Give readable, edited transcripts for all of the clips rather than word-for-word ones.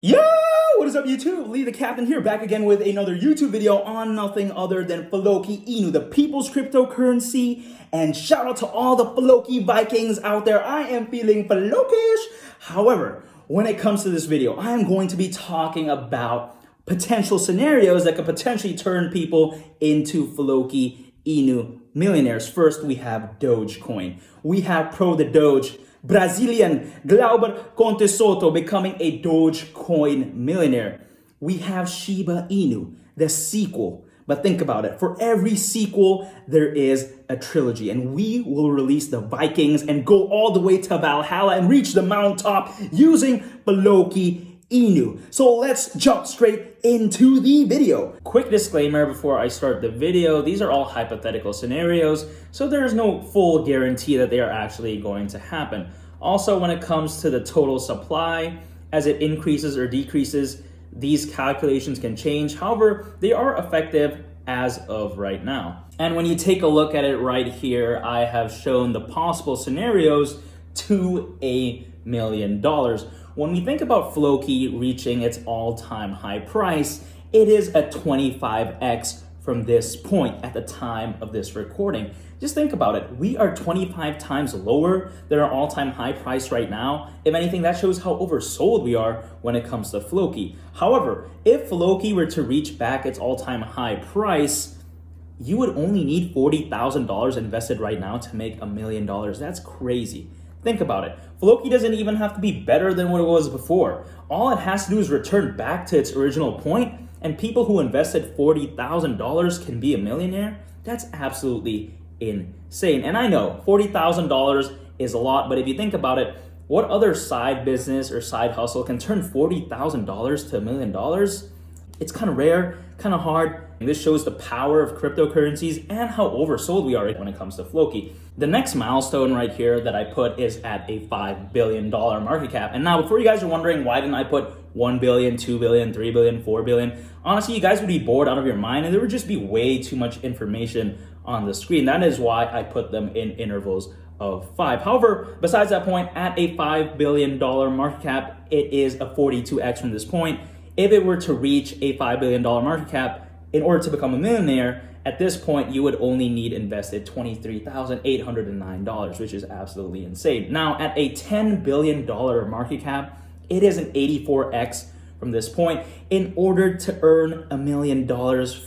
Yo, what is up YouTube? Lee the Captain here, back again with another YouTube video on nothing other than Floki Inu, the people's cryptocurrency. And shout out to all the Floki Vikings out there. I am feeling Flokish. However, when it comes to this video, I am going to be talking about potential scenarios that could potentially turn people into Floki Inu millionaires. First, we have Dogecoin. We have Pro the Doge. Brazilian Glauber Conte Soto becoming a Dogecoin millionaire. We have Shiba Inu, the sequel. But think about it. For every sequel, there is a trilogy. And we will release the Vikings and go all the way to Valhalla and reach the mountaintop using Floki Inu. So let's jump straight into the video. Quick disclaimer before I start the video, these are all hypothetical scenarios, so there is no full guarantee that they are actually going to happen. Also, when it comes to the total supply, as it increases or decreases, these calculations can change. However, they are effective as of right now. And when you take a look at it right here, I have shown the possible scenarios to $1 million. When we think about Floki reaching its all-time high price, it is a 25x from this point at the time of this recording. Just think about it. We are 25 times lower than our all-time high price right now. If anything, that shows how oversold we are when it comes to Floki. However, if Floki were to reach back its all-time high price, you would only need $40,000 invested right now to make $1 million. That's crazy. Think about it. Floki doesn't even have to be better than what it was before. All it has to do is return back to its original point, and people who invested $40,000 can be a millionaire. That's absolutely insane. And I know $40,000 is a lot, but if you think about it, what other side business or side hustle can turn $40,000 to $1 million? It's kind of rare, kind of hard. And this shows the power of cryptocurrencies and how oversold we are when it comes to Floki. The next milestone right here that I put is at a $5 billion market cap. And now, before you guys are wondering, why didn't I put 1 billion, 2 billion, 3 billion, 4 billion? Honestly, you guys would be bored out of your mind and there would just be way too much information on the screen. That is why I put them in intervals of 5. However, besides that point, at a $5 billion market cap, it is a 42x from this point. If it were to reach a $5 billion market cap, in order to become a millionaire, at this point, you would only need invested $23,809, which is absolutely insane. Now, at a $10 billion market cap, it is an 84x from this point. In order to earn $1 million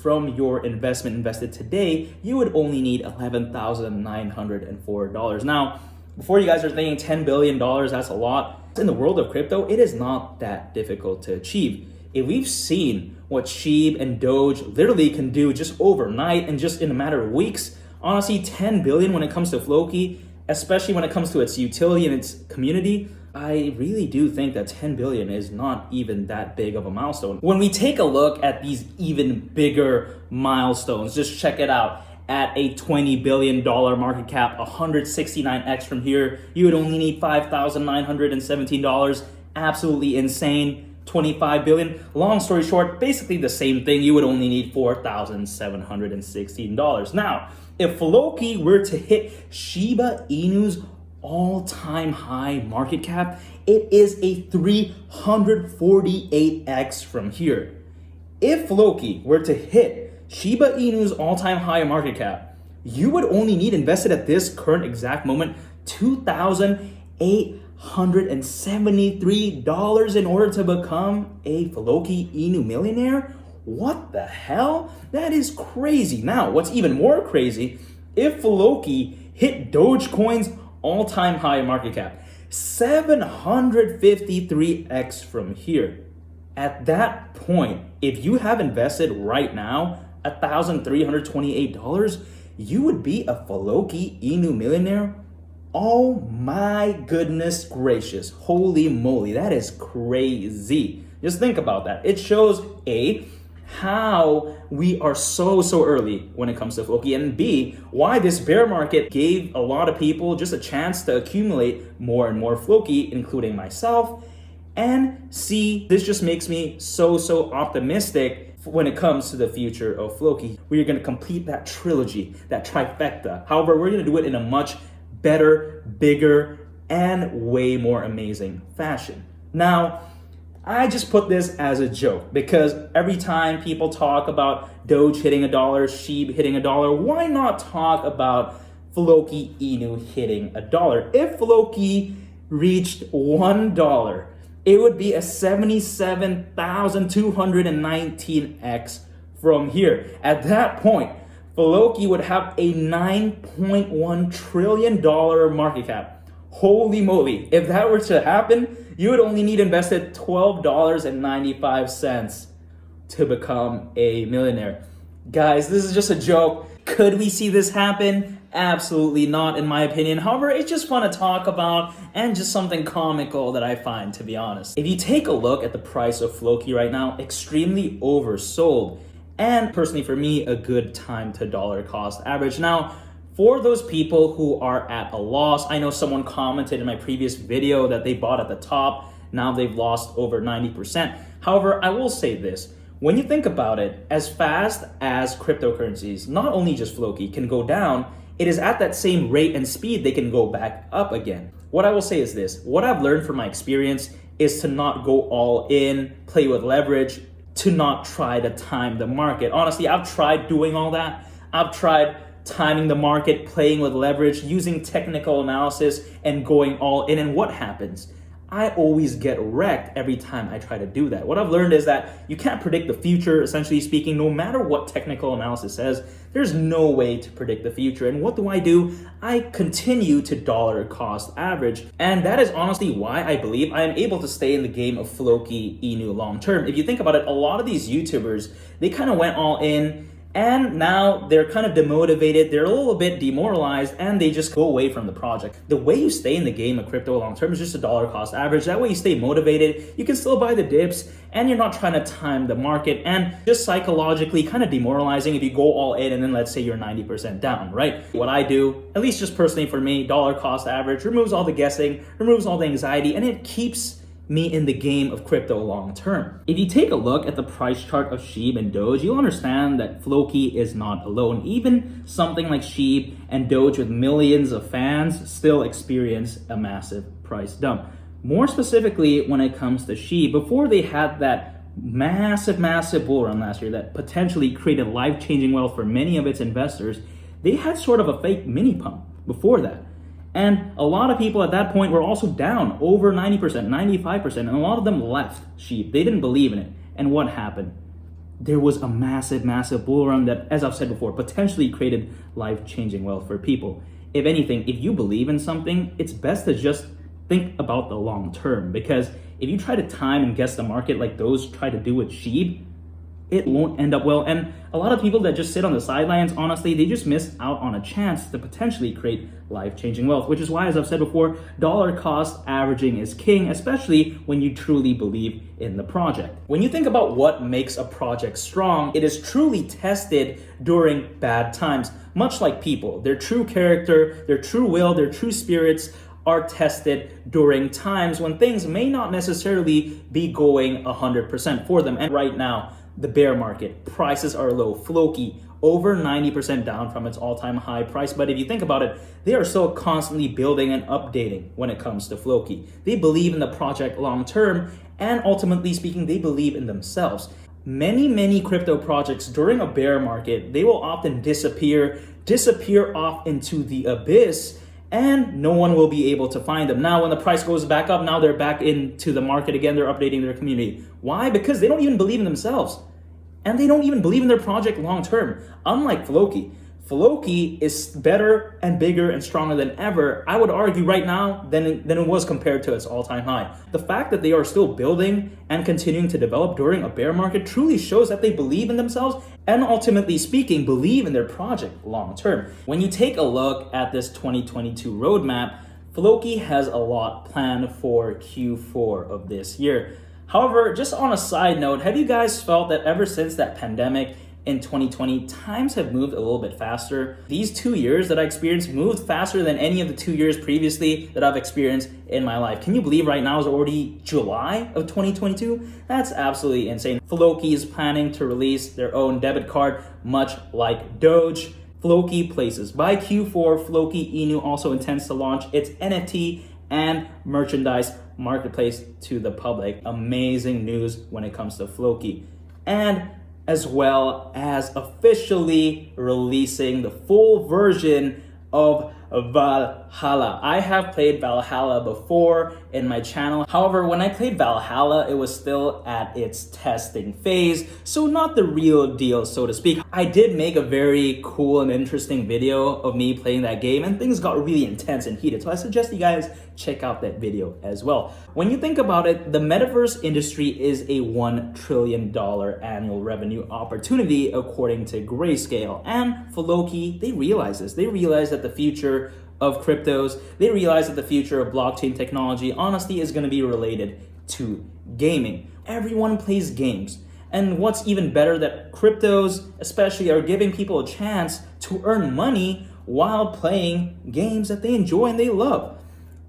from your investment invested today, you would only need $11,904. Now, before you guys are thinking $10 billion, that's a lot. In the world of crypto, it is not that difficult to achieve. If we've seen what SHIB and Doge literally can do just overnight and just in a matter of weeks, honestly, 10 billion when it comes to Floki, especially when it comes to its utility and its community, I really do think that 10 billion is not even that big of a milestone. When we take a look at these even bigger milestones, just check it out. At a $20 billion market cap, 169x from here, you would only need $5,917. Absolutely insane. 25 billion. Long story short, basically the same thing. You would only need $4,716. Now, if Floki were to hit Shiba Inu's all-time high market cap, it is a 348x from here. If Floki were to hit Shiba Inu's all-time high market cap, you would only need invested at this current exact moment $2,873 in order to become a Floki Inu millionaire? What the hell? That is crazy. Now, what's even more crazy, if Floki hit Dogecoin's all-time high market cap, 753x from here. At that point, if you have invested right now $1,328, you would be a Floki Inu millionaire. Oh my goodness gracious. Holy moly, that is crazy. Just think about that. It shows A, how we are so early when it comes to Floki, and B, why this bear market gave a lot of people just a chance to accumulate more and more Floki, including myself. And C, this just makes me so optimistic when it comes to the future of Floki. We are going to complete that trilogy, that trifecta. However, we're going to do it in a much better, bigger, and way more amazing fashion. Now, I just put this as a joke because every time people talk about Doge hitting $1, SHIB hitting $1, why not talk about Floki Inu hitting $1? If Floki reached $1, it would be a 77,219x from here. At that point, Floki would have a $9.1 trillion market cap. Holy moly, if that were to happen, you would only need invested $12.95 to become a millionaire. Guys, this is just a joke. Could we see this happen? Absolutely not, in my opinion. However, it's just fun to talk about and just something comical that I find, to be honest. If you take a look at the price of Floki right now, extremely oversold. And personally, for me, a good time to dollar cost average. Now, for those people who are at a loss, I know someone commented in my previous video that they bought at the top. Now they've lost over 90%. However, I will say this. When you think about it, as fast as cryptocurrencies, not only just Floki, can go down, it is at that same rate and speed they can go back up again. What I will say is this. What I've learned from my experience is to not go all in, play with leverage, to not try to time the market. Honestly, I've tried doing all that. I've tried timing the market, playing with leverage, using technical analysis, and going all in. And what happens? I always get wrecked every time I try to do that. What I've learned is that you can't predict the future, essentially speaking. No matter what technical analysis says, there's no way to predict the future. And what do? I continue to dollar cost average. And that is honestly why I believe I am able to stay in the game of Floki Inu long term. If you think about it, a lot of these YouTubers, they kind of went all in, and now they're kind of demotivated, they're a little bit demoralized, and they just go away from the project. The way you stay in the game of crypto long term is just a dollar cost average. That way you stay motivated, you can still buy the dips, and you're not trying to time the market, and just psychologically kind of demoralizing if you go all in and then let's say you're 90% down, right? What I do, at least just personally for me, dollar cost average removes all the guessing, removes all the anxiety, and it keeps me in the game of crypto long term. If you take a look at the price chart of SHIB and Doge, you'll understand that Floki is not alone. Even something like SHIB and Doge with millions of fans still experience a massive price dump. More specifically, when it comes to SHIB, before they had that massive bull run last year that potentially created life-changing wealth for many of its investors, they had sort of a fake mini pump before that. And a lot of people at that point were also down over 90%, 95%, and a lot of them left SHIB. They didn't believe in it. And what happened? There was a massive bull run that, as I've said before, potentially created life-changing wealth for people. If anything, if you believe in something, it's best to just think about the long term, because if you try to time and guess the market like those try to do with SHIB, it won't end up well. And a lot of people that just sit on the sidelines, honestly, they just miss out on a chance to potentially create life-changing wealth, which is why, as I've said before, dollar cost averaging is king, especially when you truly believe in the project. When you think about what makes a project strong, it is truly tested during bad times. Much like people, their true character, their true will, their true spirits are tested during times when things may not necessarily be going 100% for them. And right now, the bear market, prices are low. Floki, over 90% down from its all-time high price. But if you think about it, they are still constantly building and updating when it comes to Floki. They believe in the project long-term, and ultimately speaking, they believe in themselves. Many crypto projects during a bear market, they will often disappear off into the abyss, and no one will be able to find them. Now, when the price goes back up, now they're back into the market again. They're updating their community. Why? Because they don't even believe in themselves. And they don't even believe in their project long term. Unlike Floki. Floki is better and bigger and stronger than ever, I would argue right now, than it was compared to its all-time high. The fact that they are still building and continuing to develop during a bear market truly shows that they believe in themselves and, ultimately speaking, believe in their project long term. When you take a look at this 2022 roadmap, Floki has a lot planned for Q4 of this year. However, just on a side note, have you guys felt that ever since that pandemic in 2020, times have moved a little bit faster? These 2 years that I experienced moved faster than any of the 2 years previously that I've experienced in my life. Can you believe right now is already July of 2022? That's absolutely insane. Floki is planning to release their own debit card, much like Doge. Floki places. By Q4, Floki Inu also intends to launch its NFT and merchandise marketplace to the public. Amazing news when it comes to Floki. And as well as officially releasing the full version of Valhalla. I have played Valhalla before in my channel. However, when I played Valhalla, it was still at its testing phase, so not the real deal, so to speak. I did make a very cool and interesting video of me playing that game, and things got really intense and heated, so I suggest you guys check out that video as well. When you think about it, the metaverse industry is a $1 trillion annual revenue opportunity according to Grayscale. And Floki, they realize this. They realize that the future of cryptos, they realize that the future of blockchain technology, honestly, is going to be related to gaming. Everyone plays games. And what's even better, that cryptos especially are giving people a chance to earn money while playing games that they enjoy and they love.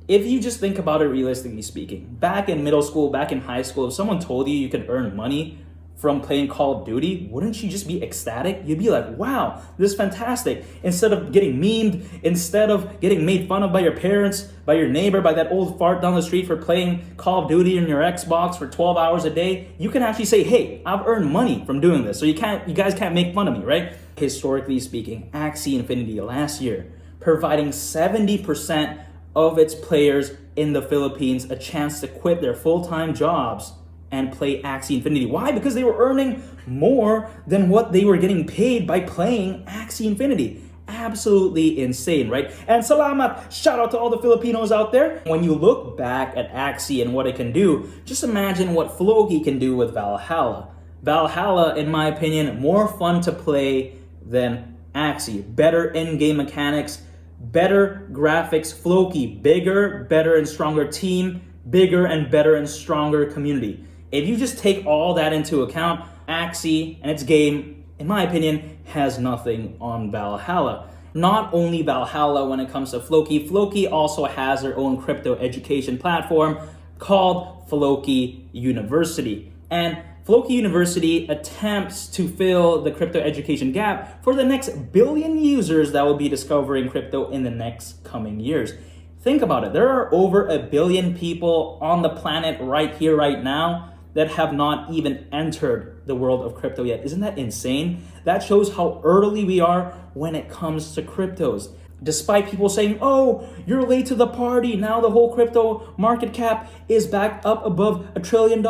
If you just think about it realistically speaking, back in middle school, back in high school, if someone told you you could earn money from playing Call of Duty, wouldn't you just be ecstatic? You'd be like, wow, this is fantastic. Instead of getting memed, instead of getting made fun of by your parents, by your neighbor, by that old fart down the street for playing Call of Duty on your Xbox for 12 hours a day, you can actually say, hey, I've earned money from doing this. So you guys can't make fun of me, right? Historically speaking, Axie Infinity last year, providing 70% of its players in the Philippines a chance to quit their full-time jobs and play Axie Infinity. Why? Because they were earning more than what they were getting paid by playing Axie Infinity. Absolutely insane, right? And salamat, shout out to all the Filipinos out there. When you look back at Axie and what it can do, just imagine what Floki can do with Valhalla. Valhalla, in my opinion, more fun to play than Axie. Better in-game mechanics, better graphics. Floki, bigger, better and stronger team, bigger and better and stronger community. If you just take all that into account, Axie and its game, in my opinion, has nothing on Valhalla. Not only Valhalla when it comes to Floki, Floki also has their own crypto education platform called Floki University. And Floki University attempts to fill the crypto education gap for the next billion users that will be discovering crypto in the next coming years. Think about it. There are over 1 billion people on the planet right here, right now, that have not even entered the world of crypto yet. Isn't that insane? That shows how early we are when it comes to cryptos. Despite people saying, oh, you're late to the party, now the whole crypto market cap is back up above $1 trillion.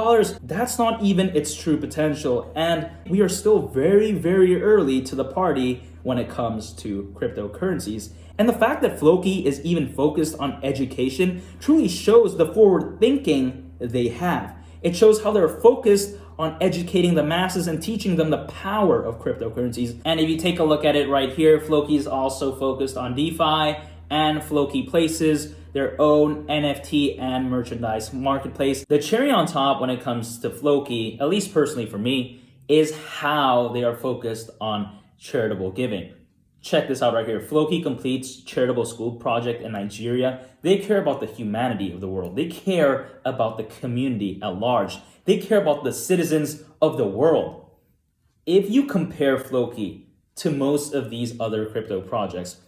That's not even its true potential. And we are still very, very early to the party when it comes to cryptocurrencies. And the fact that Floki is even focused on education truly shows the forward thinking they have. It shows how they're focused on educating the masses and teaching them the power of cryptocurrencies. And if you take a look at it right here, Floki is also focused on DeFi, and Floki places their own NFT and merchandise marketplace. The cherry on top when it comes to Floki, at least personally for me, is how they are focused on charitable giving. Check this out right here. Floki completes charitable school project in Nigeria. They care about the humanity of the world. They care about the community at large. They care about the citizens of the world. If you compare Floki to most of these other crypto projects,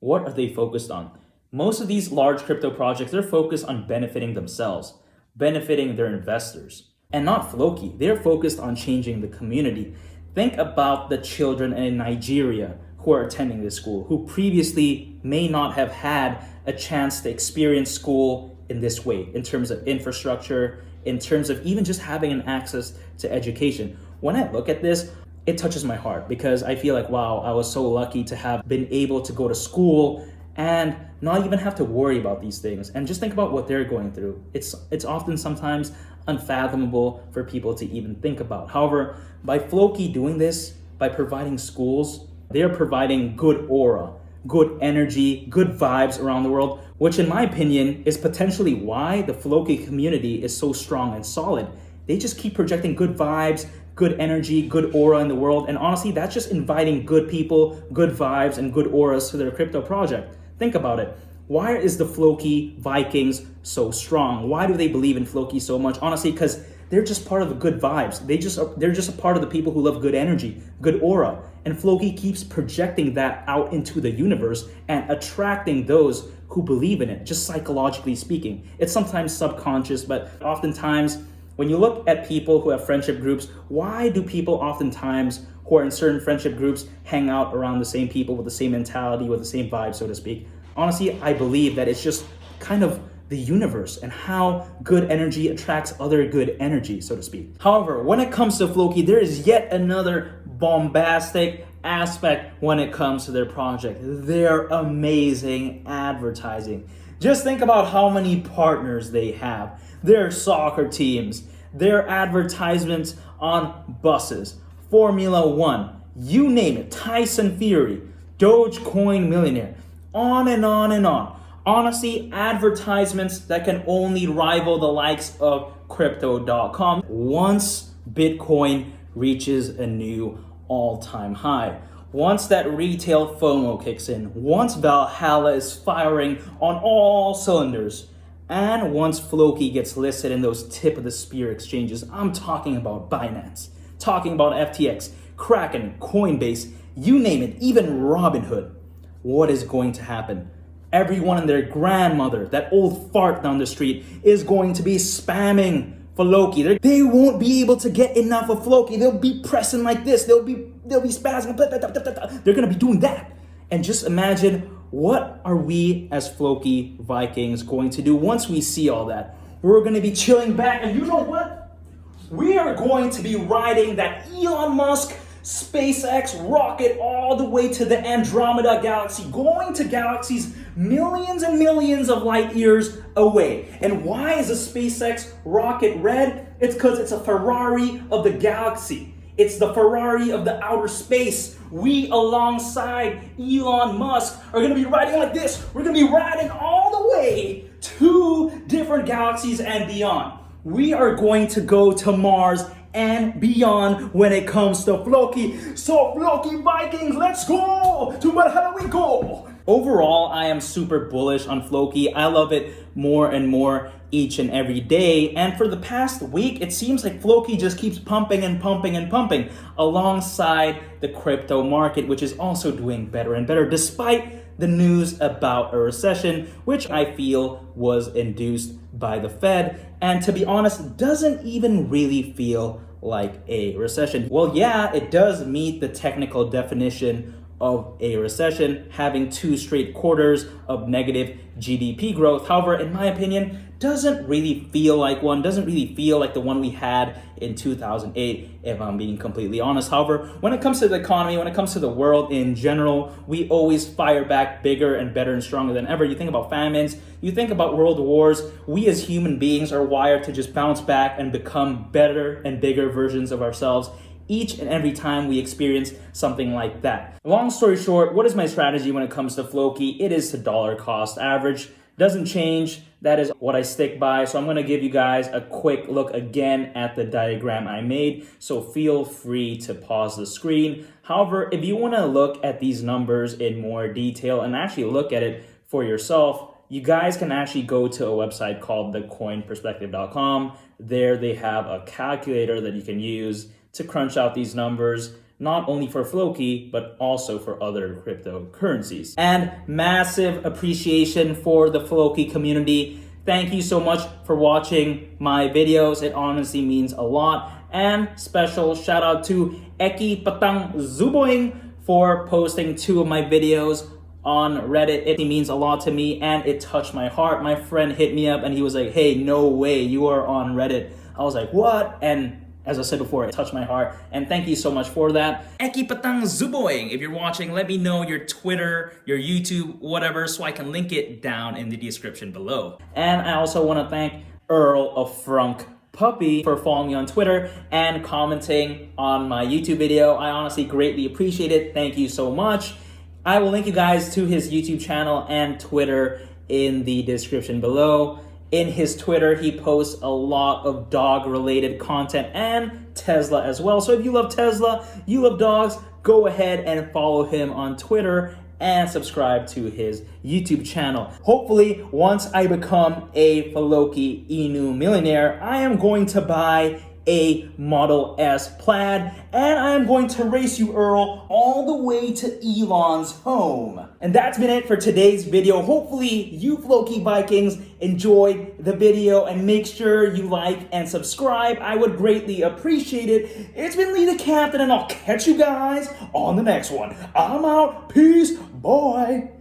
what are they focused on? Most of these large crypto projects, they're focused on benefiting themselves, benefiting their investors. And not Floki. They're focused on changing the community. Think about the children in Nigeria who are attending this school, who previously may not have had a chance to experience school in this way, in terms of infrastructure, in terms of even just having an access to education. When I look at this, it touches my heart because I feel like, wow, I was so lucky to have been able to go to school and not even have to worry about these things. And just think about what they're going through. It's often sometimes unfathomable for people to even think about. However, by Floki doing this, by providing schools, they are providing good aura, good energy, good vibes around the world, which in my opinion is potentially why the Floki community is so strong and solid. They just keep projecting good vibes, good energy, good aura in the world. And honestly, that's just inviting good people, good vibes, and good auras to their crypto project. Think about it. Why is the Floki Vikings so strong? Why do they believe in Floki so much? Honestly, because they're just part of the good vibes. They're just a part of the people who love good energy, good aura. And Floki keeps projecting that out into the universe and attracting those who believe in it, just psychologically speaking. It's sometimes subconscious, but oftentimes when you look at people who have friendship groups, why do people oftentimes who are in certain friendship groups hang out around the same people with the same mentality, with the same vibe, so to speak? Honestly, I believe that it's just kind of the universe and how good energy attracts other good energy, so to speak. However, when it comes to Floki, there is yet another bombastic aspect when it comes to their project. Their amazing advertising. Just think about how many partners they have. Their soccer teams, their advertisements on buses, Formula One, you name it, Tyson Fury, Dogecoin millionaire, on and on and on. Honestly, advertisements that can only rival the likes of crypto.com once Bitcoin reaches a new all-time high. Once that retail FOMO kicks in, once Valhalla is firing on all cylinders, and once Floki gets listed in those tip-of-the-spear exchanges, I'm talking about Binance, talking about FTX, Kraken, Coinbase, you name it, even Robinhood. What is going to happen? Everyone and their grandmother, that old fart down the street, is going to be spamming Floki. They won't be able to get enough of Floki. They'll be pressing like this. They'll be spazzing. They're going to be doing that. And just imagine, what are we as Floki Vikings going to do once we see all that? We're going to be chilling back, and you know what? We are going to be riding that Elon Musk SpaceX rocket all the way to the Andromeda galaxy, going to galaxies millions and millions of light years away. And why is a SpaceX rocket red? It's because it's a Ferrari of the galaxy. It's the Ferrari of the outer space. We, alongside Elon Musk, are going to be riding like this. We're going to be riding all the way to different galaxies and beyond. We are going to go to Mars and beyond when it comes to Floki. So Floki Vikings, let's go! To Valhalla we go! Overall, I am super bullish on Floki. I love it more and more each and every day. And for the past week, it seems like Floki just keeps pumping and pumping and pumping alongside the crypto market, which is also doing better and better despite the news about a recession, which I feel was induced by the Fed, and to be honest, doesn't even really feel like a recession. Well, yeah, it does meet the technical definition of a recession, having 2 straight quarters of negative GDP growth. However, in my opinion, doesn't really feel like one, doesn't really feel like the one we had in 2008, if I'm being completely honest. However, when it comes to the economy, when it comes to the world in general, we always fire back bigger and better and stronger than ever. You think about famines, you think about world wars, we as human beings are wired to just bounce back and become better and bigger versions of ourselves each and every time we experience something like that. Long story short, what is my strategy when it comes to Floki? It is to dollar cost average. Doesn't change. That is what I stick by. So I'm going to give you guys a quick look again at the diagram I made. So feel free to pause the screen. However, if you want to look at these numbers in more detail and actually look at it for yourself, you guys can actually go to a website called thecoinperspective.com. There they have a calculator that you can use to crunch out these numbers, not only for Floki, but also for other cryptocurrencies. And massive appreciation for the Floki community. Thank you so much for watching my videos. It honestly means a lot. And special shout out to Eki Patang Zuboing for posting 2 of my videos on Reddit. It means a lot to me and it touched my heart. My friend hit me up and he was like, hey, no way, you are on Reddit. I was like, what? And as I said before, it touched my heart, and thank you so much for that. Eki Patang Zuboing, if you're watching, let me know your Twitter, your YouTube, whatever, so I can link it down in the description below. And I also want to thank Earl of Frunk Puppy for following me on Twitter and commenting on my YouTube video. I honestly greatly appreciate it. Thank you so much. I will link you guys to his YouTube channel and Twitter in the description below. In his Twitter, he posts a lot of dog-related content and Tesla as well. So if you love Tesla, you love dogs, go ahead and follow him on Twitter and subscribe to his YouTube channel. Hopefully, once I become a Floki Inu millionaire, I am going to buy a Model S Plaid, and I am going to race you, Earl, all the way to Elon's home. And that's been it for today's video. Hopefully, you Floki Vikings enjoyed the video, and make sure you like and subscribe. I would greatly appreciate it. It's been Lee the Captain, and I'll catch you guys on the next one. I'm out. Peace. Bye.